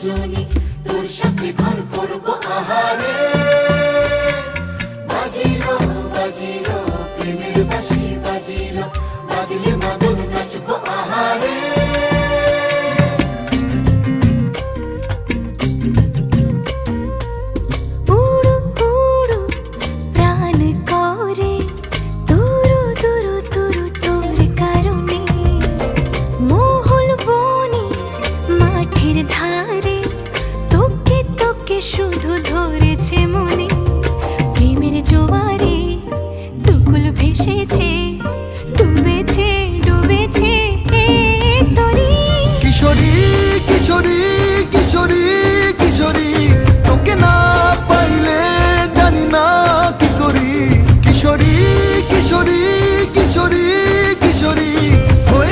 দুজনে তোর সাথে ঘর করবো আহারে। বাজিলো বাজিলো প্রেমের বাঁশি বাজিলো, বাজলে মদন